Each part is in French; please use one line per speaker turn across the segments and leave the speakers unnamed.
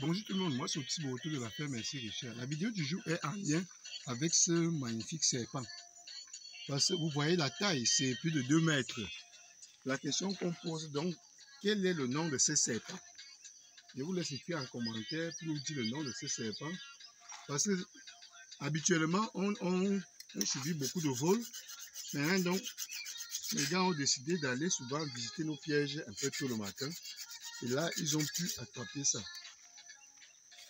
Bonjour tout le monde, moi c'est Thibaut de la ferme Merci Richard. La vidéo du jour est en lien avec ce magnifique serpent. Parce que vous voyez la taille, c'est plus de 2 mètres. La question qu'on pose donc, quel est le nom de ce serpent? Je vous laisse écrire en commentaire pour nous dire le nom de ce serpent. Parce que habituellement, on subit beaucoup de vols. Maintenant donc, les gars ont décidé d'aller souvent visiter nos pièges un peu tôt le matin. Et là, ils ont pu attraper ça.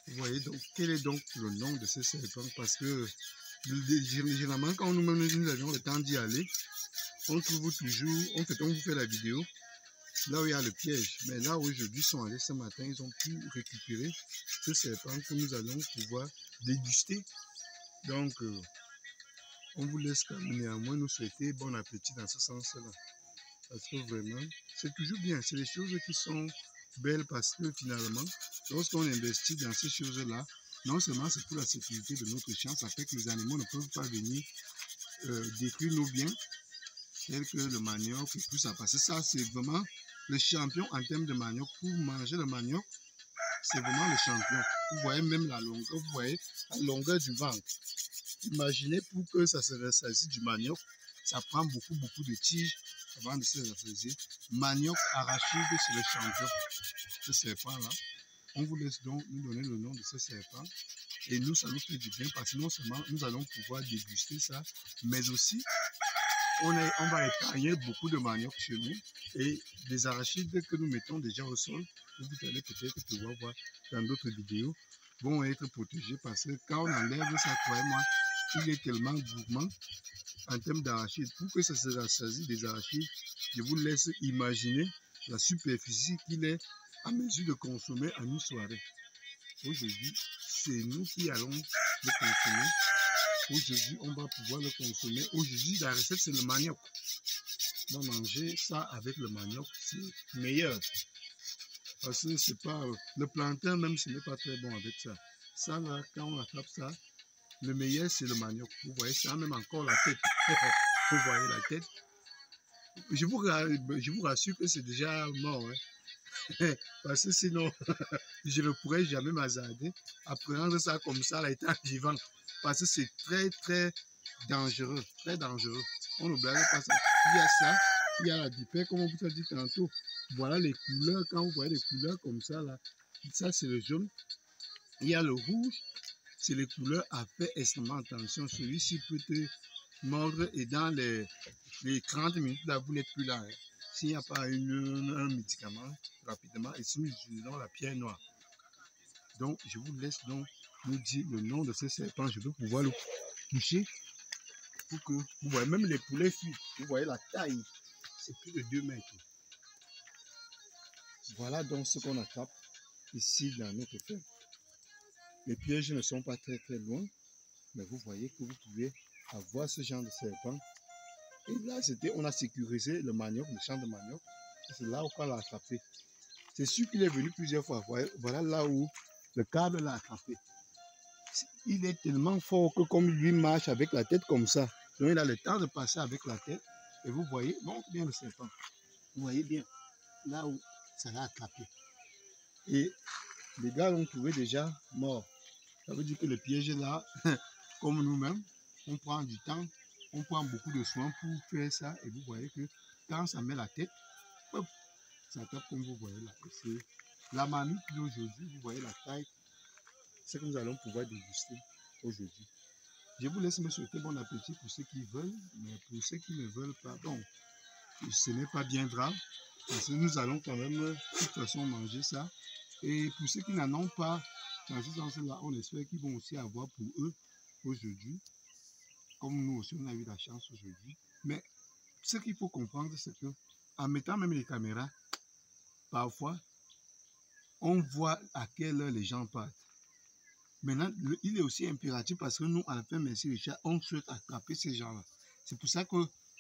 Vous voyez donc, quel est donc le nom de ce serpent? Parce que généralement, quand nous avions le temps d'y aller, on trouve toujours, on vous fait la vidéo, là où il y a le piège. Mais là, aujourd'hui, ils sont allés ce matin, ils ont pu récupérer ce serpent que nous allons pouvoir déguster. Donc, on vous laisse quand même néanmoins nous souhaiter bon appétit dans ce sens-là. Parce que vraiment, c'est toujours bien. C'est des choses qui sont belles parce que finalement, lorsqu'on investit dans ces choses-là, non seulement c'est pour la sécurité de notre champ, ça fait que les animaux ne peuvent pas venir détruire nos biens, tels que le manioc et tout ça. Parce que ça, c'est vraiment le champion en termes de manioc. Pour manger le manioc, c'est vraiment le champion. Vous voyez même la longueur, vous voyez la longueur du ventre. Imaginez pour que ça se ressaisisse du manioc, ça prend beaucoup de tiges avant de se ressaisir. Manioc arachide, c'est le champion. Ce serpent-là, on vous laisse donc nous donner le nom de ce serpent. Et nous, ça nous fait du bien parce que non seulement nous allons pouvoir déguster ça, mais aussi on va épargner beaucoup de manioc chez nous et des arachides que nous mettons déjà au sol, que vous allez peut-être pouvoir voir dans d'autres vidéos, vont être protégés parce que quand on enlève ça, croyez-moi, il est tellement gourmand en termes d'arachides. Pour que ça se rassasie des arachides, je vous laisse imaginer la superficie qu'il est à mesure de consommer en une soirée. Aujourd'hui, c'est nous qui allons le consommer. Aujourd'hui, on va pouvoir le consommer. Aujourd'hui, la recette, c'est le manioc. On va manger ça avec le manioc, c'est meilleur. Parce que c'est pas... le plantain, même, ce n'est pas très bon avec ça. Ça, là, quand on attrape ça, le meilleur, c'est le manioc. Vous voyez ça, même encore la tête. Vous voyez la tête. Je vous rassure que c'est déjà mort. Hein. Parce que sinon, je ne pourrais jamais m'hasarder à prendre ça comme ça, l'état vivant. Parce que c'est très dangereux. Très dangereux. On n'oublie pas ça. Il y a ça, il y a la vipère, comme on vous a dit tantôt. Voilà les couleurs. Quand vous voyez les couleurs comme ça, là, ça c'est le jaune. Il y a le rouge. C'est les couleurs à faire extrêmement attention. Celui-ci peut te mordre et dans les 30 minutes, là, vous n'êtes plus là. Hein. S'il n'y a pas un médicament, rapidement, et si nous utilisons la pierre noire. Donc, je vous laisse donc nous dire le nom de ce serpent. Je veux pouvoir le toucher pour que vous voyez même les poulets fuient. Vous voyez la taille, c'est plus de 2 mètres. Voilà donc ce qu'on attrape ici dans notre ferme. Les pièges ne sont pas très loin, mais vous voyez que vous pouvez avoir ce genre de serpent. Et là, on a sécurisé le manioc, le champ de manioc. C'est là où on l'a attrapé. C'est sûr qu'il est venu plusieurs fois. Voilà là où le câble l'a attrapé. Il est tellement fort que comme lui marche avec la tête comme ça, donc il a le temps de passer avec la tête. Et vous voyez, montre bien le serpent. Vous voyez bien là où ça l'a attrapé. Et les gars l'ont trouvé déjà mort. Ça veut dire que le piège est là, comme nous-mêmes, on prend du temps, on prend beaucoup de soins pour faire ça. Et vous voyez que quand ça met la tête, hop, ça tape comme vous voyez là. C'est la mamie d'aujourd'hui, vous voyez la taille, c'est que nous allons pouvoir déguster aujourd'hui. Je vous laisse me souhaiter bon appétit pour ceux qui veulent, mais pour ceux qui ne veulent pas, bon, ce n'est pas bien grave, parce que nous allons quand même de toute façon manger ça. Et pour ceux qui n'en ont pas, dans ce sens-là, on espère qu'ils vont aussi avoir pour eux aujourd'hui, comme nous aussi on a eu la chance aujourd'hui. Mais ce qu'il faut comprendre, c'est que en mettant même les caméras, parfois, on voit à quelle heure les gens partent. Maintenant, il est aussi impératif parce que nous, à la fin, Merci Richard, on souhaite attraper ces gens-là. C'est pour ça que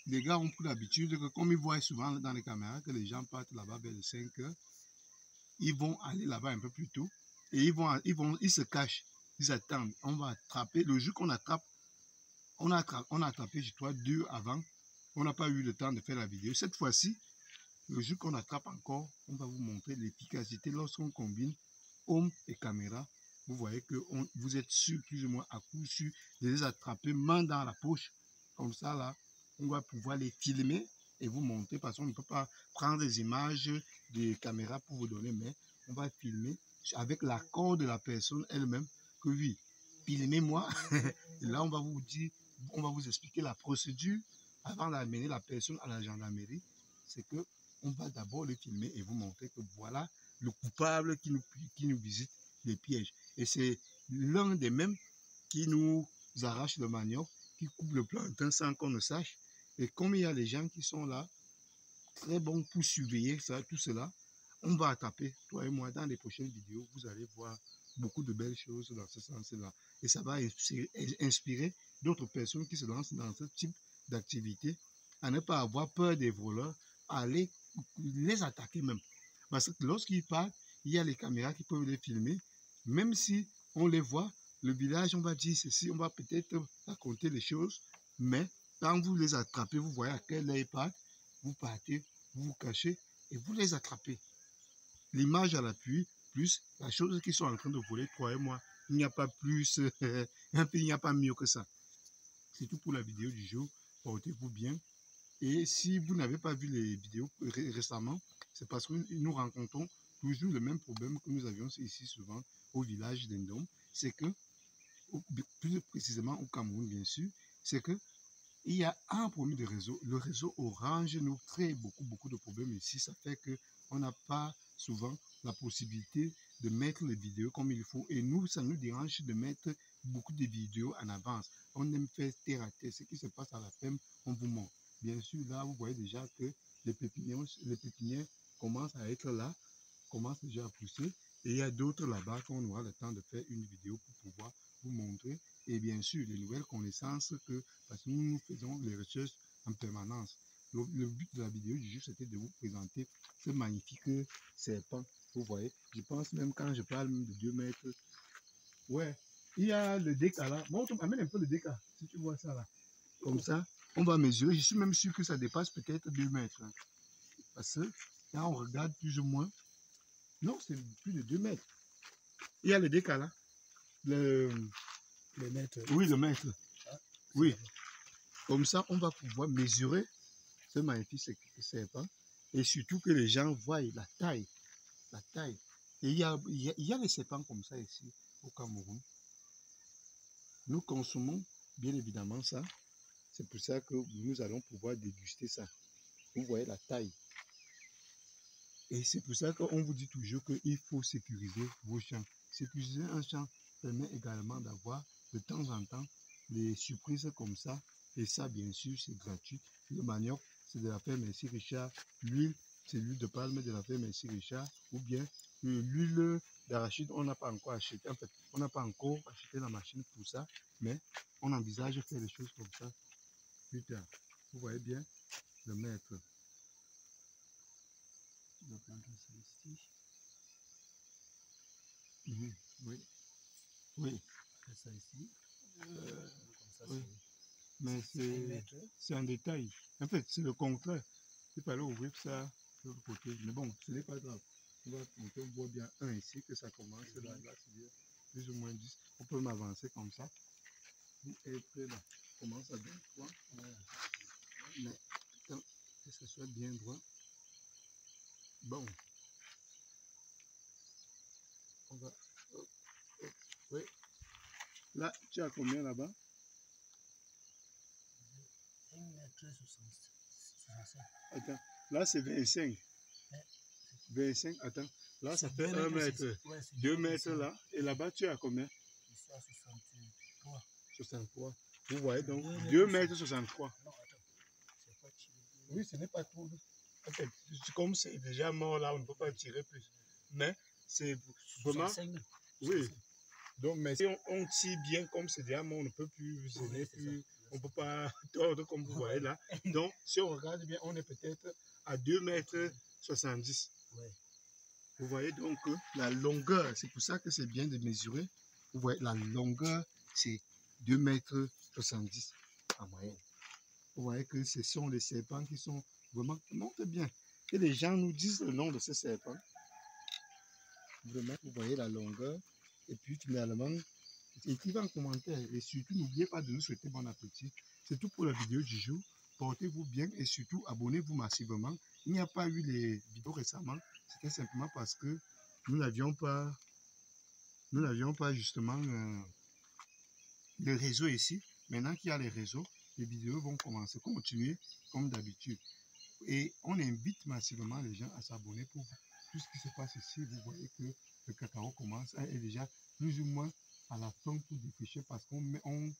les gars ont pris l'habitude que, comme ils voient souvent dans les caméras que les gens partent là-bas vers les 5 heures, ils vont aller là-bas un peu plus tôt et ils se cachent, ils attendent. On va attraper. Le jour qu'on attrape, on a attrapé, je crois, 2 avant. On n'a pas eu le temps de faire la vidéo. Cette fois-ci, le jour qu'on attrape encore, on va vous montrer l'efficacité lorsqu'on combine homme et caméra, vous voyez que vous êtes sûr, plus ou moins à coup sûr, de les attraper main dans la poche. Comme ça, là, on va pouvoir les filmer et vous montrer, parce qu'on ne peut pas prendre des images de caméra pour vous donner, mais on va filmer avec l'accord de la personne elle-même que oui, filmez-moi. Et là, on va vous dire, on va vous expliquer la procédure avant d'amener la personne à la gendarmerie. C'est que on va d'abord le filmer et vous montrer que voilà le coupable qui nous visite les pièges. Et c'est l'un des mêmes qui nous arrache le manioc, qui coupe le plantain sans qu'on ne sache. Et comme il y a des gens qui sont là, très bons pour surveiller ça, tout cela, on va attraper, toi et moi, dans les prochaines vidéos, vous allez voir beaucoup de belles choses dans ce sens-là. Et ça va inspirer d'autres personnes qui se lancent dans ce type d'activité à ne pas avoir peur des voleurs, à aller les attaquer même. Parce que lorsqu'ils partent, il y a les caméras qui peuvent les filmer. Même si on les voit, le village, on va dire ceci, on va peut-être raconter les choses, mais quand vous les attrapez, vous voyez à quelle heure ils partent, vous partez, vous vous cachez et vous les attrapez. L'image à l'appui, plus la chose qu'ils sont en train de voler, toi et moi, il n'y a pas plus, il n'y a pas mieux que ça. C'est tout pour la vidéo du jour. Portez-vous bien. Et si vous n'avez pas vu les vidéos récemment, c'est parce que nous rencontrons toujours le même problème que nous avions ici souvent au village d'Endom. C'est que, plus précisément au Cameroun bien sûr, c'est que il y a un problème de réseau. Le réseau Orange nous crée beaucoup de problèmes ici. Ça fait qu'on n'a pas souvent la possibilité de mettre les vidéos comme il faut. Et nous, ça nous dérange de mettre beaucoup de vidéos en avance. On aime faire terre à terre. Ce qui se passe à la ferme, on vous montre. Bien sûr, là, vous voyez déjà que les pépinières commencent à être là, commencent déjà à pousser. Et il y a d'autres là-bas qu'on aura le temps de faire une vidéo pour pouvoir vous montrer. Et bien sûr, les nouvelles connaissances parce que nous faisons les recherches en permanence. Le but de la vidéo du jour, c'était de vous présenter ce magnifique serpent. Vous voyez, je pense même quand je parle de 2 mètres, ouais, il y a le déca là. Montre, amène un peu le déca, si tu vois ça là. Comme ça, on va mesurer. Je suis même sûr que ça dépasse peut-être 2 mètres. Hein. Parce que là, on regarde plus ou moins. Non, c'est plus de 2 mètres. Il y a le déca là. Le mètre. Oui, le mètre. Ah, oui. Comme ça, on va pouvoir mesurer ce magnifique serpent. Et surtout que les gens voient la taille. La taille. Et il y a des serpents comme ça ici au Cameroun. Nous consommons bien évidemment ça. C'est pour ça que nous allons pouvoir déguster ça. Vous voyez la taille. Et c'est pour ça qu'on vous dit toujours qu'il faut sécuriser vos champs. Sécuriser un champ permet également d'avoir de temps en temps des surprises comme ça. Et ça, bien sûr, c'est gratuit. Le manioc, c'est de la ferme Merci Richard. L'huile, c'est l'huile de palme de la ferme Merci Richard. Ou bien l'huile d'arachide, on n'a pas encore acheté. En fait, on n'a pas encore acheté la machine pour ça. Mais on envisage de faire des choses comme ça plus tard. Vous voyez bien le maître. Mmh, oui, oui. Ça ici. Comme ça, oui. Mais c'est un détail. En fait, c'est le contraire. Il fallait ouvrir ça de l'autre côté. Mais bon, ce n'est pas grave. On voit bien un ici que ça commence. Là, c'est plus ou moins 10. On peut m'avancer comme ça. Et après, là, on commence à bien droit. Voilà. Mais tant que ce soit bien droit. Bon. On va. Oui. Là, tu as combien là-bas? 1,65 m. Attends, là c'est 25. 25, attends. Là ça fait 1 mètre. 2 mètres là. Et là-bas tu es à combien? Je suis à 63. 63. Vous voyez donc 2 mètres 63. Non, attends. Oui, ce n'est pas trop. En fait, comme c'est déjà mort là, on ne peut pas tirer plus. Mais c'est vraiment. Oui. Donc, mais si on tire bien comme c'est déjà mort, on ne peut plus gêner, on ne peut pas tordre comme vous voyez là. Donc, si on regarde bien, on est peut-être à 2,70 m. Ouais. Vous voyez donc la longueur, c'est pour ça que c'est bien de mesurer. Vous voyez, la longueur, c'est 2,70 m en moyenne. Vous voyez que ce sont des serpents qui sont vraiment, montrent bien. Que les gens nous disent le nom de ces serpents. Vraiment, vous voyez la longueur. Et puis finalement, écrivez en commentaire. Et surtout, n'oubliez pas de nous souhaiter bon appétit. C'est tout pour la vidéo du jour. Portez-vous bien et surtout, abonnez-vous massivement. Il n'y a pas eu les vidéos récemment. C'était simplement parce que nous n'avions pas justement le réseau ici. Maintenant qu'il y a les réseaux, les vidéos vont continuer comme d'habitude. Et on invite massivement les gens à s'abonner pour tout ce qui se passe ici. Vous voyez que le cacao commence est déjà plus ou moins à la fin pour défricher parce qu'on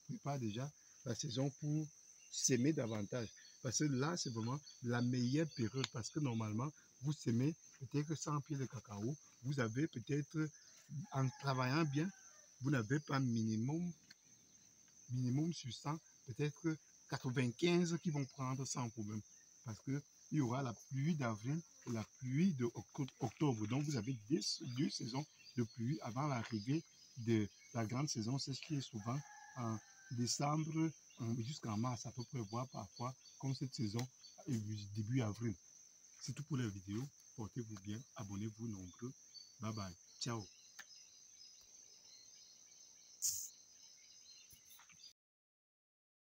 prépare déjà la saison pour s'aimer davantage. Parce que là, c'est vraiment la meilleure période parce que normalement, vous semez peut-être 100 pieds de cacao. Vous avez peut-être, en travaillant bien, vous n'avez pas minimum sur 100, peut-être 95 qui vont prendre sans problème. Parce qu'il y aura la pluie d'avril et la pluie d'octobre. Donc, vous avez deux saisons de pluie avant l'arrivée de la grande saison. C'est ce qui est souvent en décembre jusqu'en mars, à peu près, voire parfois, comme cette saison, début avril. C'est tout pour la vidéo. Portez-vous bien. Abonnez-vous nombreux. Bye bye. Ciao.